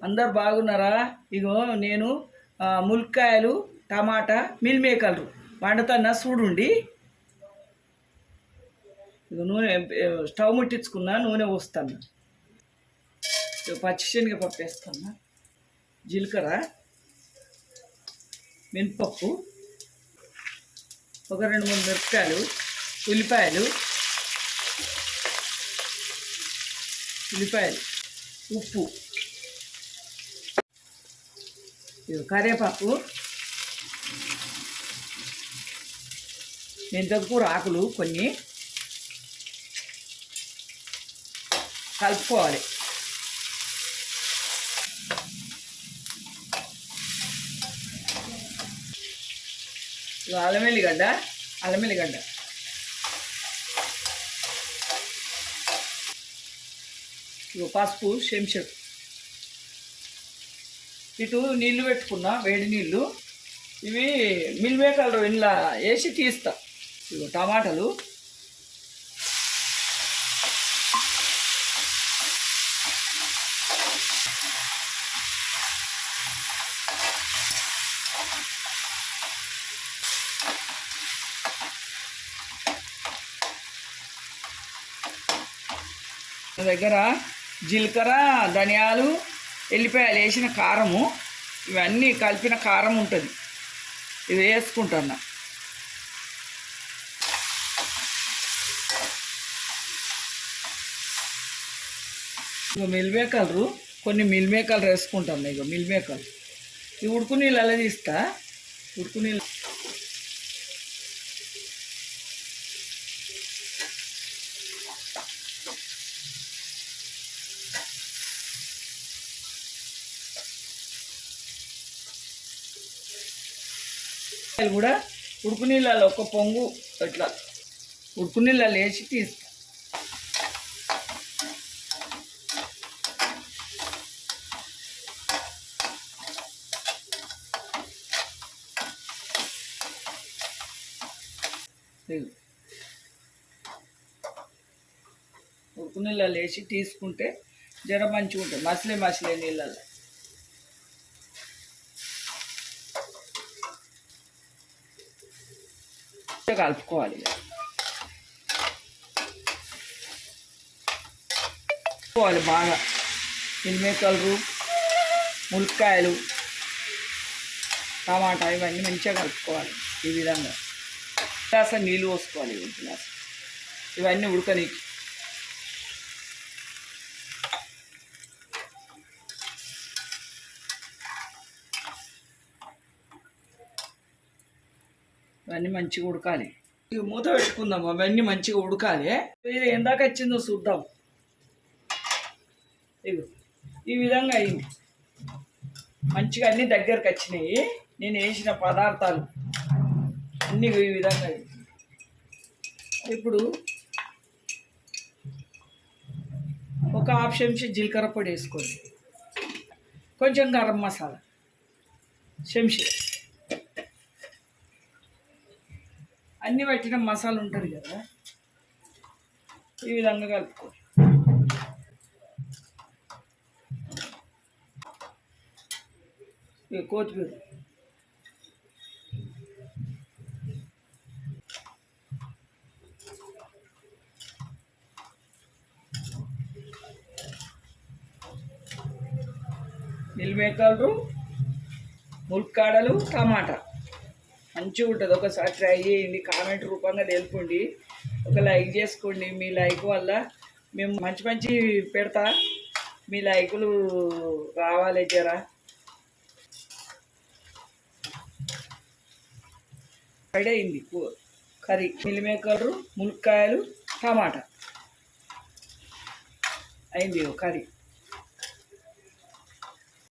అందరు బాగున్నారా? ఇగో నేను ములక్కాయలు టమాటా మిల్ మేకర్లు వండుతున్నా చూడుండి. ఇక నూనె స్టవ్ ముట్టించుకున్నా, నూనె పోస్తాను. పచ్చిశనగపప్పు వేస్తున్నా, జీలకర్ర, మినపప్పు, ఒక 2-3 మిరపకాయలు, ఉల్లిపాయలు, ఉప్పు, కరివేపాకు, మెంతికూర ఆకులు కొన్ని కలుపుకోవాలి. అల్లం వెల్లిగడ్డ, పసుపు, చెంచాడు. ఇటు నీళ్ళు పెట్టుకున్నా, వేడి నీళ్ళు. ఇవి మిల్ మేకర్లు ఇంట్లో వేసి తీస్తా. ఇవి టమాటాలు, దగ్గర జీలకర్ర, ధనియాలు, ఎల్లిపాయలు వేసిన కారము, ఇవన్నీ కలిపిన కారం ఉంటుంది, ఇది వేసుకుంటున్నా. ఇక మిల్ మేకర్లు, కొన్ని మిల్ మేకర్లు వేసుకుంటాను. ఇక మిల్ మేకర్లు ఇవి ఉడుకు నీళ్ళు అలా తీస్తా. ఉడుకు నీళ్ళు కూడా ఉడుకు నీళ్ళలో ఒక పొంగు ఇట్లా ఉడుకు నీళ్ళలో వేసి తీస్తా. ఉడుకు నీళ్ళలో వేసి తీసుకుంటే జర మంచిగా ఉంటుంది. మసలే నీళ్ళల్లో కలుపుకోవాలి. బాగా మిల్ మేకర్లు, ములక్కాయలు, టమాటా ఇవన్నీ మంచిగా కలుపుకోవాలి. ఈ విధంగా గ్లాస్ నీళ్ళు పోసుకోవాలి. ఇవన్నీ ఉడకనీకి ఇవన్నీ మంచిగా ఉడకాలి. ఇక మూత పెట్టుకుందాం. అవన్నీ మంచిగా ఉడకాలి. ఇది ఎందాక వచ్చిందో చూద్దాం. ఇగో ఈ విధంగా అయింది. మంచిగా అన్నీ దగ్గరకు వచ్చినాయి. నేను వేసిన పదార్థాలు అన్నీ ఈ విధంగా అయింది. ఇప్పుడు ఒక ½ చెంచా జీలకర్ర పొడి వేసుకోండి, కొంచెం గరం మసాలా చెంచా, అన్నీ పట్టిన మసాలా ఉంటుంది కదా, ఈ విధంగా కలుపుకోండి. కొత్తిమీర, మిల్ మేకర్లు, ములక్కాడలు, టమాటా మంచిగా ఉంటుంది. ఒకసారి ట్రై చేయండి. కామెంట్ రూపంగా తెలుపండి. ఒక లైక్ చేసుకోండి. మీ లైక్ వల్ల మేము మంచి పెడతా. మీ లైకులు రావాలి. జరా రెడీ అయింది కర్రీ. మిల్ మేకర్లు, ములక్కాయలు, టమాటా అయింది కర్రీ.